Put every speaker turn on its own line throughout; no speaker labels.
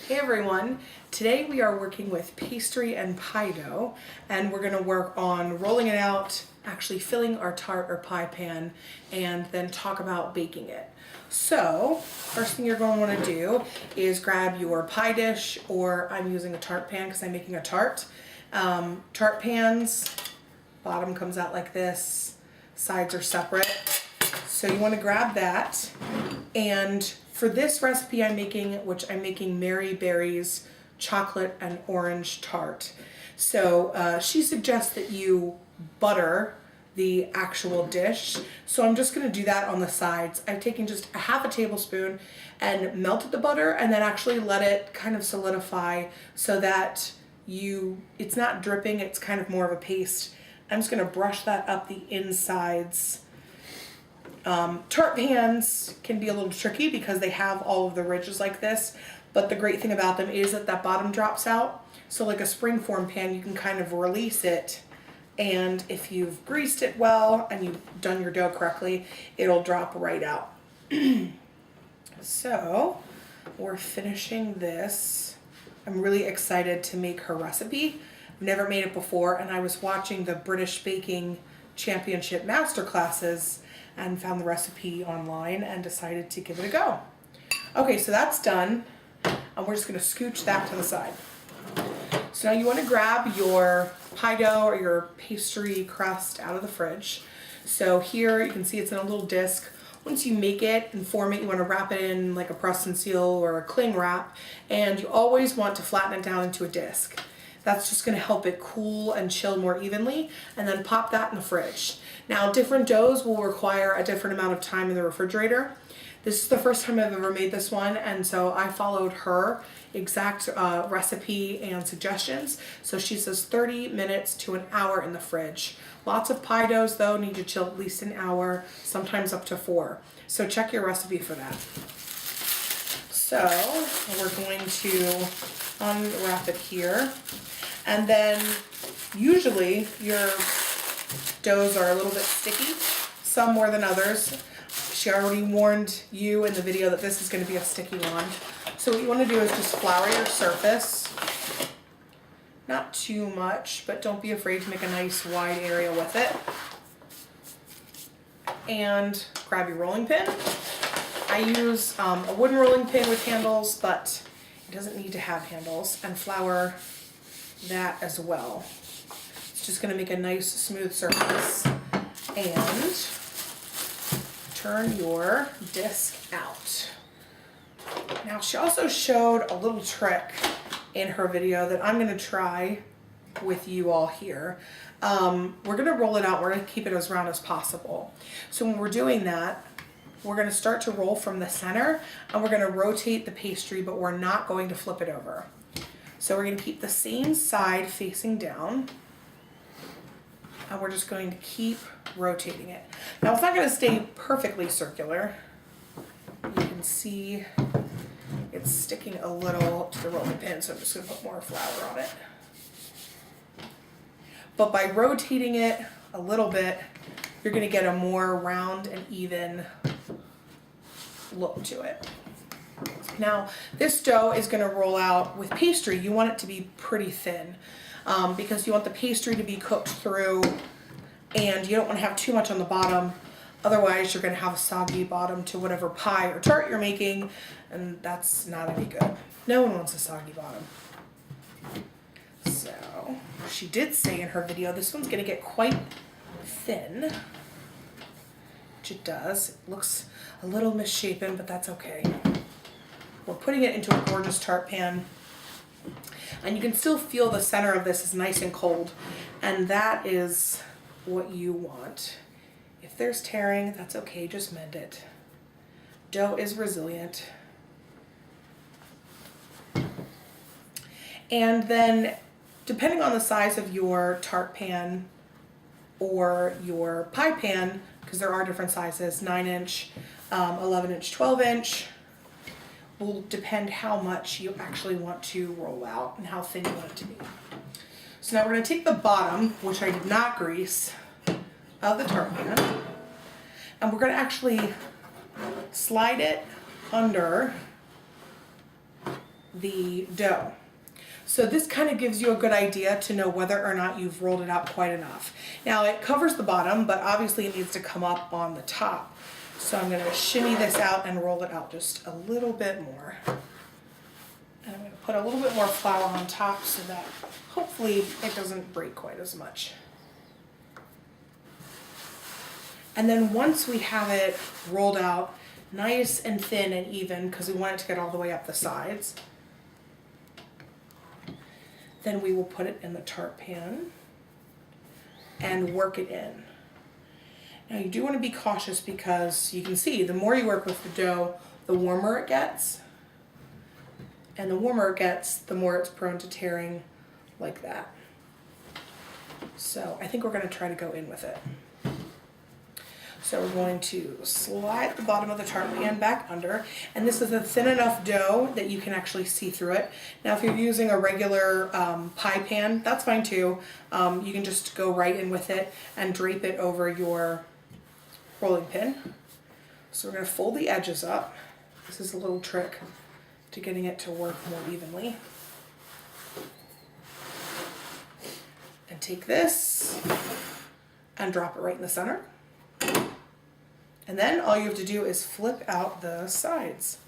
Hey everyone, today we are working with pastry and pie dough, and we're going to work on rolling it out, actually filling our tart or pie pan, and then talk about baking it. So first thing you're going to want to do is grab your pie dish, or I'm using a tart pan because I'm making a tart. Tart pans, bottom comes out like this, sides are separate. So you want to grab that, and for this recipe I'm making, which I'm making Mary Berry's chocolate and orange tart. So she suggests that you butter the actual dish. So I'm just going to do that on the sides. I've taken just a half a tablespoon and melted the butter and then actually let it kind of solidify so that it's not dripping, it's kind of more of a paste. I'm just going to brush that up the insides. Tart pans can be a little tricky because they have all of the ridges like this, but the great thing about them is that bottom drops out. So like a springform pan, you can kind of release it, and if you've greased it well and you've done your dough correctly, it'll drop right out. So we're finishing this. I'm really excited to make her recipe. I've never made it before, and I was watching the British Baking Championship masterclasses and found the recipe online and decided to give it a go. Okay, so that's done, and we're just gonna scooch that to the side. So now you wanna grab your pie dough or your pastry crust out of the fridge. So here you can see it's in a little disc. Once you make it and form it, you wanna wrap it in like a press and seal or a cling wrap, and you always want to flatten it down into a disc. That's just going to help it cool and chill more evenly, and then pop that in the fridge. Now, different doughs will require a different amount of time in the refrigerator. This is the first time I've ever made this one, and so I followed her exact recipe and suggestions. So she says 30 minutes to an hour in the fridge. Lots of pie doughs, though, need to chill at least an hour, sometimes up to 4. So check your recipe for that. So we're going to unwrap it here. And then usually your doughs are a little bit sticky, some more than others. She already warned you in the video that this is going to be a sticky one. So what you want to do is just flour your surface. Not too much, but don't be afraid to make a nice wide area with it. And grab your rolling pin. I use a wooden rolling pin with handles, but it doesn't need to have handles, and flour that as well. It's just going to make a nice smooth surface. And turn your disc out. Now she also showed a little trick in her video that I'm going to try with you all here. We're going to roll it out. We're going to keep it as round as possible. So when we're doing that, we're going to start to roll from the center, and we're going to rotate the pastry, but we're not going to flip it over. So we're going to keep the same side facing down, and we're just going to keep rotating it. Now it's not going to stay perfectly circular. You can see it's sticking a little to the rolling pin, so I'm just going to put more flour on it. But by rotating it a little bit, you're going to get a more round and even look to it. Now, this dough is going to roll out with pastry. You want it to be pretty thin because you want the pastry to be cooked through, and you don't want to have too much on the bottom. Otherwise, you're going to have a soggy bottom to whatever pie or tart you're making, and that's not any good. No one wants a soggy bottom. So, she did say in her video this one's going to get quite thin, which it does. It looks a little misshapen, but that's okay. We're putting it into a gorgeous tart pan, and you can still feel the center of this is nice and cold, and that is what you want. If there's tearing, that's okay, just mend it. Dough is resilient. And then, depending on the size of your tart pan or your pie pan, because there are different sizes, 9-inch, 11-inch, 12-inch, will depend how much you actually want to roll out and how thin you want it to be. So now we're going to take the bottom, which I did not grease, of the tart pan, and we're going to actually slide it under the dough. So this kind of gives you a good idea to know whether or not you've rolled it out quite enough. Now it covers the bottom, but obviously it needs to come up on the top. So I'm going to shimmy this out and roll it out just a little bit more. And I'm going to put a little bit more flour on top so that hopefully it doesn't break quite as much. And then once we have it rolled out nice and thin and even, because we want it to get all the way up the sides, then we will put it in the tart pan and work it in. Now you do want to be cautious because you can see the more you work with the dough, the warmer it gets. And the warmer it gets, the more it's prone to tearing like that. So I think we're going to try to go in with it. So we're going to slide the bottom of the tart pan back under, and this is a thin enough dough that you can actually see through it. Now if you're using a regular pie pan, that's fine too. You can just go right in with it and drape it over your rolling pin. So we're going to fold the edges up. This is a little trick to getting it to work more evenly. And take this and drop it right in the center. And then all you have to do is flip out the sides.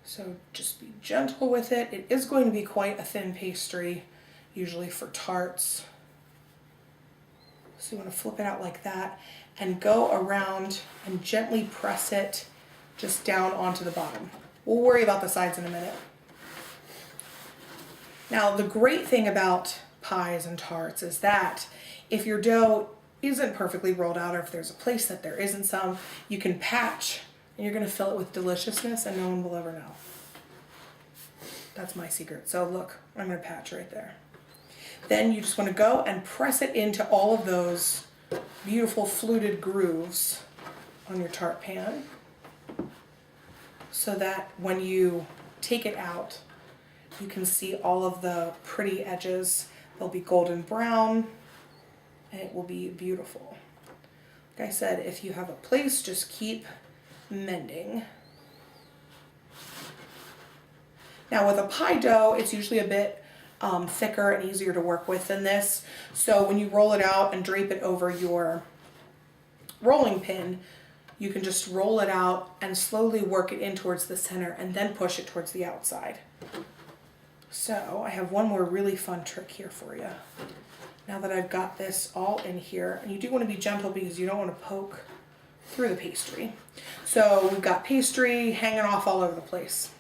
So just be gentle with it. It is going to be quite a thin pastry, usually for tarts. So you want to flip it out like that and go around and gently press it just down onto the bottom. We'll worry about the sides in a minute. Now the great thing about pies and tarts is that if your dough isn't perfectly rolled out, or if there's a place that there isn't some, you can patch and you're going to fill it with deliciousness and no one will ever know. That's my secret. So look, I'm going to patch right there. Then you just want to go and press it into all of those beautiful fluted grooves on your tart pan so that when you take it out, you can see all of the pretty edges. They'll be golden brown and it will be beautiful. Like I said, if you have a place, just keep mending. Now with a pie dough, it's usually a bit thicker and easier to work with than this. So when you roll it out and drape it over your rolling pin, you can just roll it out and slowly work it in towards the center and then push it towards the outside. So I have one more really fun trick here for you. Now that I've got this all in here, and you do want to be gentle because you don't want to poke through the pastry. So we've got pastry hanging off all over the place.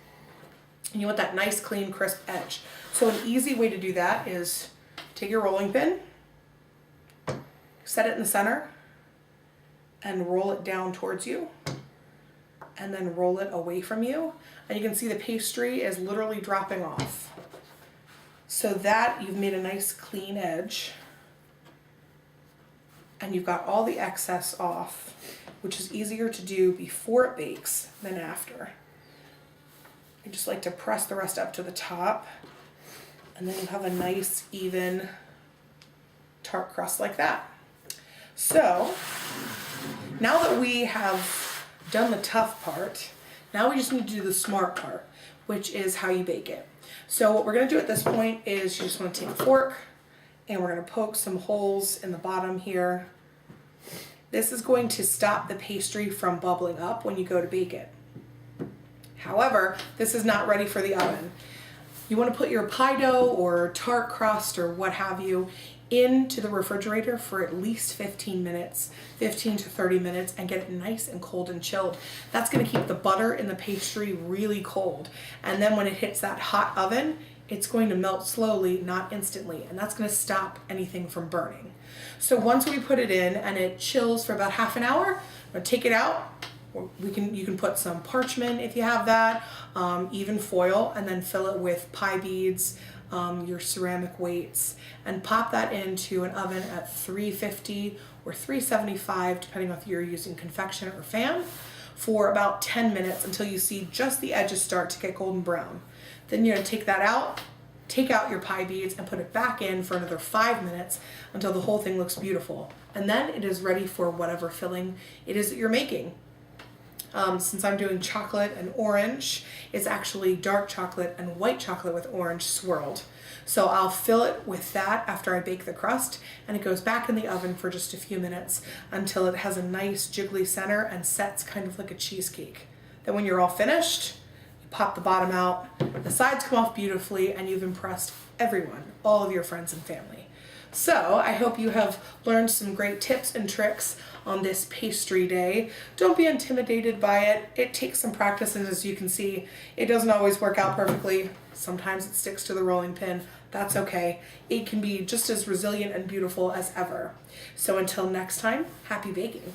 And you want that nice, clean, crisp edge. So an easy way to do that is take your rolling pin, set it in the center, and roll it down towards you, and then roll it away from you. And you can see the pastry is literally dropping off. So that you've made a nice clean edge, and you've got all the excess off, which is easier to do before it bakes than after. You just like to press the rest up to the top, and then you have a nice even tart crust like that. So now that we have done the tough part, now we just need to do the smart part, which is how you bake it. So what we're going to do at this point is you just want to take a fork and we're going to poke some holes in the bottom here. This is going to stop the pastry from bubbling up when you go to bake it. However, this is not ready for the oven. You want to put your pie dough or tart crust or what have you into the refrigerator for at least 15 minutes, 15 to 30 minutes, and get it nice and cold and chilled. That's going to keep the butter in the pastry really cold. And then when it hits that hot oven, it's going to melt slowly, not instantly, and that's going to stop anything from burning. So once we put it in and it chills for about half an hour, I'm going to take it out. You can put some parchment if you have that, even foil, and then fill it with pie beads, your ceramic weights, and pop that into an oven at 350 or 375, depending on if you're using convection or fan, for about 10 minutes until you see just the edges start to get golden brown. Then you're going to take that out, take out your pie beads, and put it back in for another 5 minutes until the whole thing looks beautiful. And then it is ready for whatever filling it is that you're making. Since I'm doing chocolate and orange, it's actually dark chocolate and white chocolate with orange swirled. So I'll fill it with that after I bake the crust, and it goes back in the oven for just a few minutes until it has a nice jiggly center and sets kind of like a cheesecake. Then when you're all finished, you pop the bottom out, the sides come off beautifully, and you've impressed everyone, all of your friends and family. So I hope you have learned some great tips and tricks on this pastry day. Don't be intimidated by it. It takes some practice, and as you can see, it doesn't always work out perfectly. Sometimes it sticks to the rolling pin. That's okay. It can be just as resilient and beautiful as ever. So until next time, happy baking.